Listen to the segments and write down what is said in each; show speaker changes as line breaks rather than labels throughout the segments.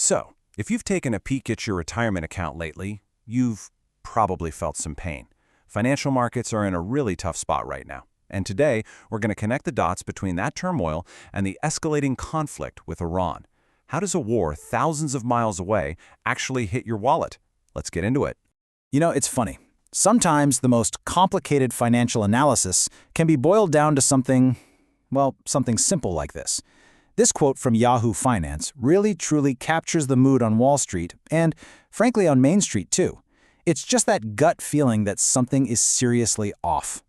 So, if you've taken a peek at your retirement account lately, you've probably felt some pain. Financial markets are in a really tough spot right now. And today, we're going to connect the dots between that turmoil and the escalating conflict with Iran. How does a war thousands of miles away actually hit your wallet? Let's get into it.
You know, it's funny. Sometimes the most complicated financial analysis can be boiled down to something simple like this. This quote from Yahoo Finance really truly captures the mood on Wall Street and, frankly, on Main Street too. It's just that gut feeling that something is seriously off.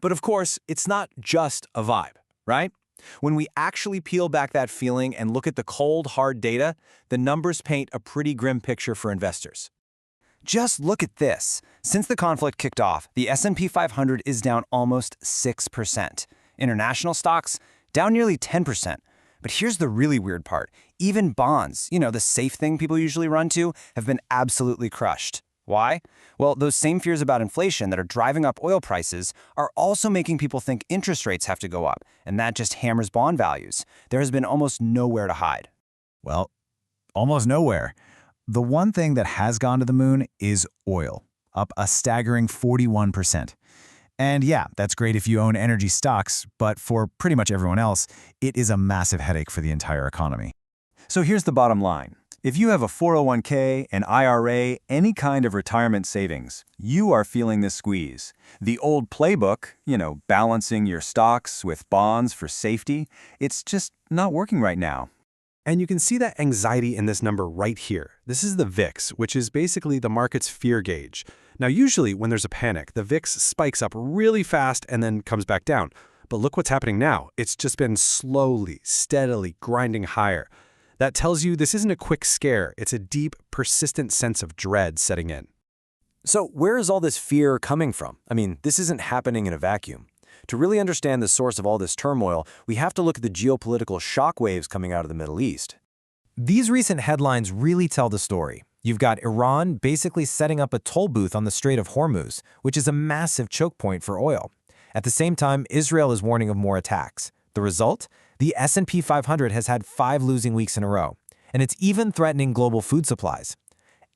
But of course, it's not just a vibe, right? When we actually peel back that feeling and look at the cold, hard data, the numbers paint a pretty grim picture for investors. Just look at this. Since the conflict kicked off, the S&P 500 is down almost 6%. International stocks, down nearly 10%. But here's the really weird part. Even bonds, the safe thing people usually run to, have been absolutely crushed. Why? Well, those same fears about inflation that are driving up oil prices are also making people think interest rates have to go up, and that just hammers bond values. There has been almost nowhere to hide.
Well, almost nowhere. The one thing that has gone to the moon is oil, up a staggering 41%. And yeah, that's great if you own energy stocks, but for pretty much everyone else, it is a massive headache for the entire economy.
So here's the bottom line. If you have a 401k, an IRA, any kind of retirement savings, you are feeling this squeeze. The old playbook, balancing your stocks with bonds for safety, it's just not working right now.
And you can see that anxiety in this number right here. This is the VIX, which is basically the market's fear gauge. Now, usually when there's a panic, the VIX spikes up really fast and then comes back down. But look what's happening now. It's just been slowly, steadily grinding higher. That tells you this isn't a quick scare. It's a deep, persistent sense of dread setting in.
So where is all this fear coming from? I mean, this isn't happening in a vacuum. To really understand the source of all this turmoil, we have to look at the geopolitical shockwaves coming out of the Middle East.
These recent headlines really tell the story. You've got Iran basically setting up a toll booth on the Strait of Hormuz, which is a massive choke point for oil. At the same time, Israel is warning of more attacks. The result? The S&P 500 has had 5 losing weeks in a row, and it's even threatening global food supplies.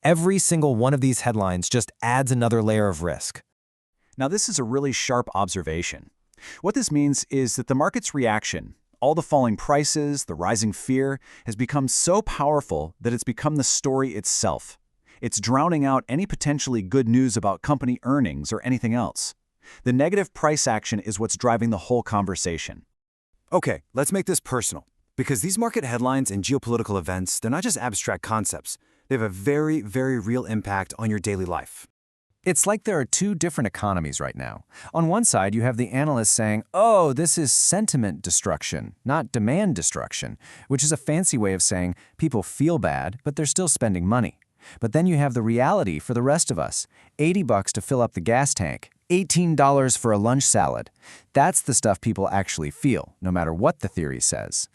Every single one of these headlines just adds another layer of risk.
Now, this is a really sharp observation. What this means is that the market's reaction, all the falling prices, the rising fear, has become so powerful that it's become the story itself. It's drowning out any potentially good news about company earnings or anything else. The negative price action is what's driving the whole conversation.
Okay, let's make this personal. Because these market headlines and geopolitical events, they're not just abstract concepts. They have a very, very real impact on your daily life.
It's like there are two different economies right now. On one side, you have the analysts saying, oh, this is sentiment destruction, not demand destruction, which is a fancy way of saying people feel bad, but they're still spending money. But then you have the reality for the rest of us, $80 to fill up the gas tank, $18 for a lunch salad. That's the stuff people actually feel, no matter what the theory says.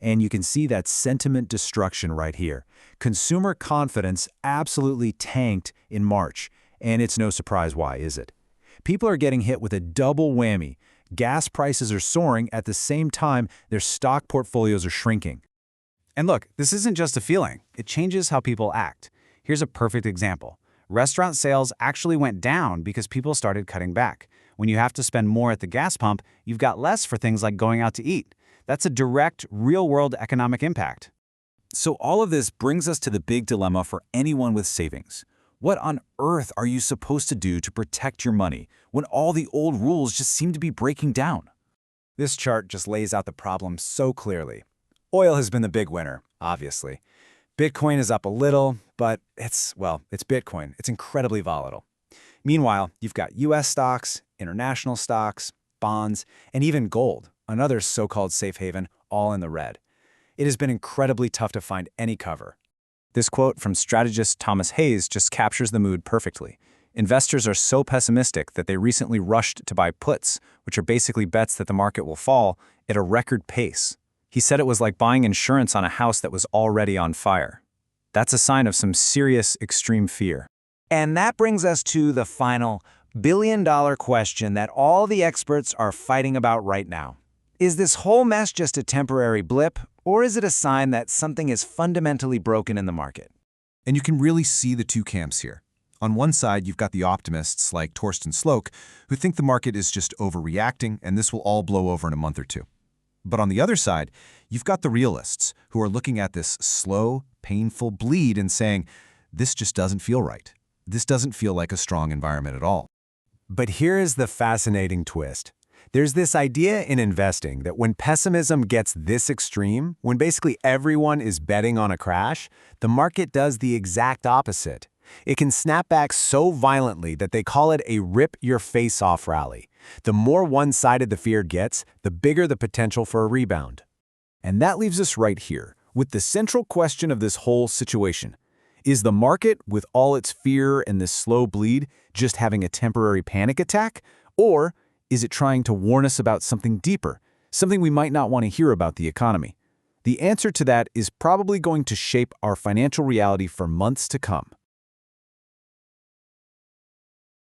And you can see that sentiment destruction right here. Consumer confidence absolutely tanked in March. And it's no surprise why, is it? People are getting hit with a double whammy. Gas prices are soaring at the same time their stock portfolios are shrinking.
And look, this isn't just a feeling. It changes how people act. Here's a perfect example. Restaurant sales actually went down because people started cutting back. When you have to spend more at the gas pump, you've got less for things like going out to eat. That's a direct, real-world economic impact.
So all of this brings us to the big dilemma for anyone with savings. What on earth are you supposed to do to protect your money when all the old rules just seem to be breaking down?
This chart just lays out the problem so clearly. Oil has been the big winner, obviously. Bitcoin is up a little, but it's Bitcoin. It's incredibly volatile. Meanwhile, you've got US stocks, international stocks, bonds, and even gold, another so-called safe haven, all in the red. It has been incredibly tough to find any cover. This quote from strategist Thomas Hayes just captures the mood perfectly. Investors are so pessimistic that they recently rushed to buy puts, which are basically bets that the market will fall, at a record pace. He said it was like buying insurance on a house that was already on fire. That's a sign of some serious extreme fear.
And that brings us to the final billion-dollar question that all the experts are fighting about right now. Is this whole mess just a temporary blip,
Or is it a sign that something is fundamentally broken in the market?
And you can really see the two camps here. On one side, you've got the optimists like Torsten Slok, who think the market is just overreacting and this will all blow over in a month or two. But on the other side, you've got the realists who are looking at this slow, painful bleed and saying, this just doesn't feel right. This doesn't feel like a strong environment at all.
But here is the fascinating twist. There's this idea in investing that when pessimism gets this extreme, when basically everyone is betting on a crash, the market does the exact opposite. It can snap back so violently that they call it a rip-your-face-off rally. The more one-sided the fear gets, the bigger the potential for a rebound.
And that leaves us right here, with the central question of this whole situation. Is the market, with all its fear and this slow bleed, just having a temporary panic attack? Or is it trying to warn us about something deeper, something we might not want to hear about the economy? The answer to that is probably going to shape our financial reality for months to come.